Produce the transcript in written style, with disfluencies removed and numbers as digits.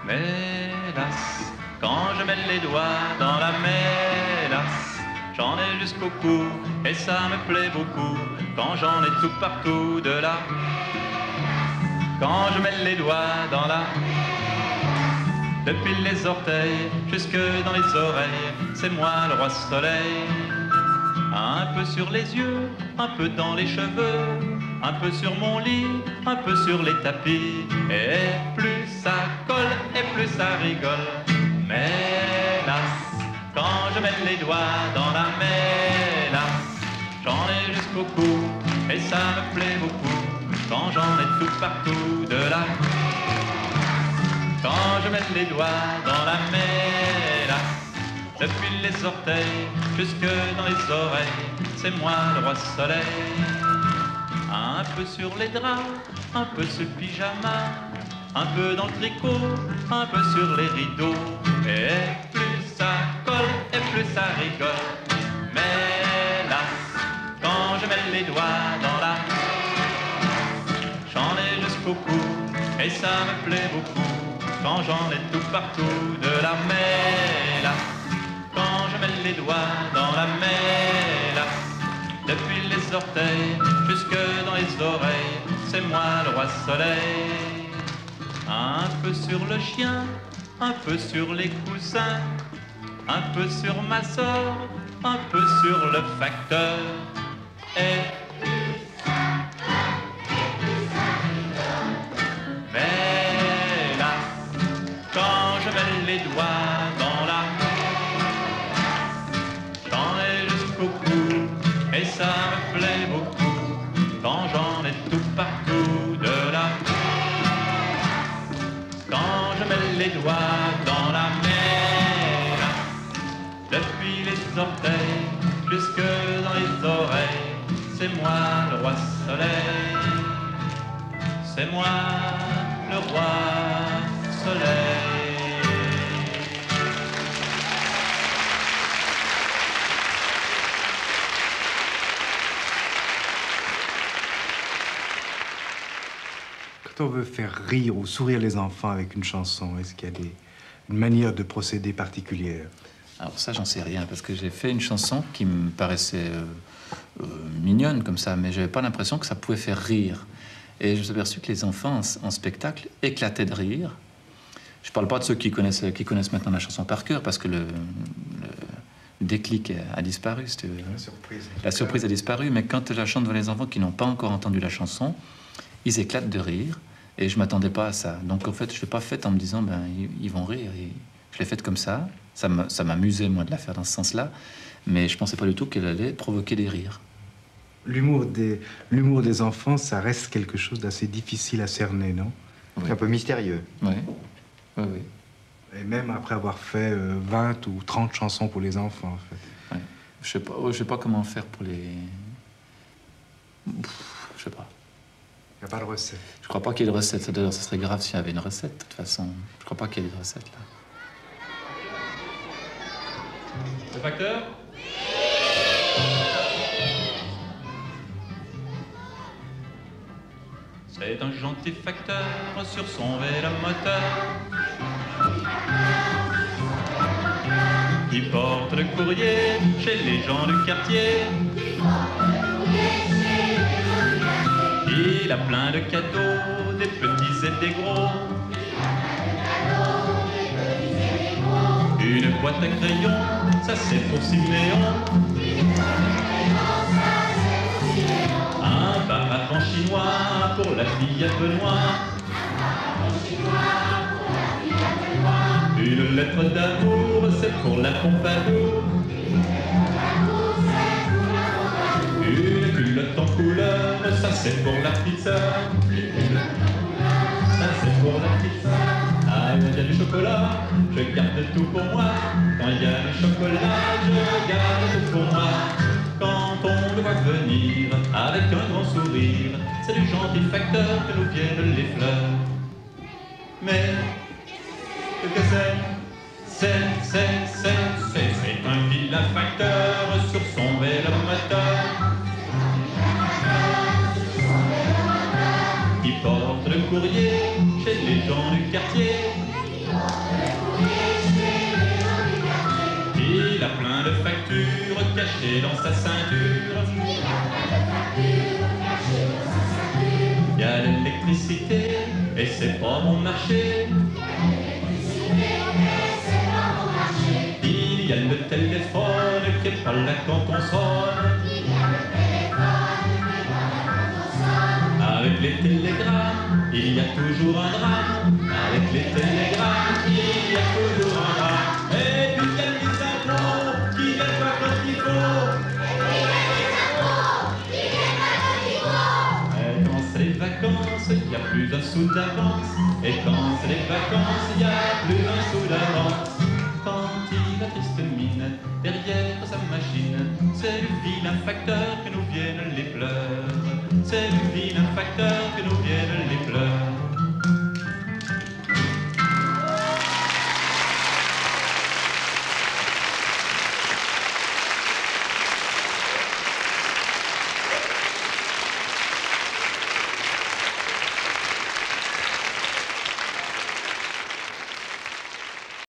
Mais hélas, quand je mets les doigts dans la mélasse, j'en ai jusqu'au cou et ça me plaît beaucoup. Quand j'en ai tout partout de là, quand je mets les doigts dans la, depuis les orteils jusque dans les oreilles, c'est moi le roi soleil. Un peu sur les yeux, un peu dans les cheveux, un peu sur mon lit, un peu sur les tapis. Et plus ça colle et plus ça rigole. Mais hélas, quand je mets les doigts dans la mélasse, j'en ai jusqu'au cou et ça me plaît beaucoup. Quand j'en ai tout partout de là, quand je mets les doigts dans la mélasse, depuis les orteils jusque dans les oreilles, c'est moi le roi soleil. Un peu sur les draps, un peu sur le pyjama, un peu dans le tricot, un peu sur les rideaux. Et plus ça colle et plus ça rigole. Mais hélas, quand je mets les doigts dans la, j'en ai jusqu'au cou et ça me plaît beaucoup. Quand j'en ai tout partout de la mélasse, quand je mets les doigts dans la mélasse, depuis les orteils jusque dans les oreilles, c'est moi le roi soleil. Un peu sur le chien, un peu sur les coussins, un peu sur ma sœur, un peu sur le facteur. Et mais là, quand je mets les doigts dans la, j'en ai jusqu'au cou et ça me plaît beaucoup. Quand j'en ai tout partout de là, quand je mets les doigts dans la mer, depuis les orteils jusque dans les oreilles, c'est moi le roi soleil. C'est moi le roi soleil. Quand on veut faire rire ou sourire les enfants avec une chanson, est-ce qu'il y a une manière de procéder particulière? Alors ça, j'en sais rien, parce que j'ai fait une chanson qui me paraissait mignonne comme ça, mais j'avais pas l'impression que ça pouvait faire rire. Et je me suis aperçu que les enfants en spectacle éclataient de rire. Je parle pas de ceux qui connaissent maintenant la chanson par cœur, parce que le déclic a disparu. La surprise a disparu, mais quand je la chante devant les enfants qui n'ont pas encore entendu la chanson, ils éclatent de rire. Et je m'attendais pas à ça. Donc en fait, je l'ai pas faite en me disant, ben, ils vont rire. Et je l'ai faite comme ça. Ça m'amusait, moi, de la faire dans ce sens-là. Mais je pensais pas du tout qu'elle allait provoquer des rires. L'humour des enfants, ça reste quelque chose d'assez difficile à cerner, non? Oui. Un peu mystérieux. Oui, oui, oui. Et même après avoir fait 20 ou 30 chansons pour les enfants, en fait. Ouais. Je sais pas comment faire pour les... Je sais pas. Il n'y a pas de recette. Je crois pas qu'il y ait de recette. D'ailleurs, ce serait grave s'il y avait une recette, de toute façon. Je crois pas qu'il y ait de recette, là. Le facteur? C'est un gentil facteur sur son vélomoteur qui porte le courrier chez les gens du quartier. Il a plein de cadeaux, des petits et des gros. Une boîte à crayons, ça c'est pour Siméon. Un parapluie chinois pour la fille à Benoît. Une lettre d'amour, c'est pour la Pompadour. Une culotte en couleur, ça c'est pour la pizza. Ça c'est pour la pizza. Ah, il y a du chocolat, je garde tout pour moi. Quand il y a du chocolat, je garde tout pour moi. Quand on le voit venir avec un grand sourire, c'est du gentil facteur que nous viennent les fleurs. Mais que c'est un vilain facteur sur son vélomoteur qui porte le courrier chez les gens du quartier. Il a plein de factures cachées dans sa ceinture. Il y a l'électricité et c'est pas bon marché. Il y a le téléphone qui est pas là quand on sonne. Avec les télégrammes, il y a toujours un drame. Avec les télégrammes, il y a toujours un drame. Et puis il y a les impôts qui viennent pas quand il faut. Et quand c'est les vacances, il n'y a plus un sou d'avance. Et quand c'est les vacances, il n'y a plus un sou d'avance. Quand il a triste mine derrière sa machine, c'est le vilain facteur que nous viennent les pleurs. C'est le vilain facteur que nous viennent les pleurs.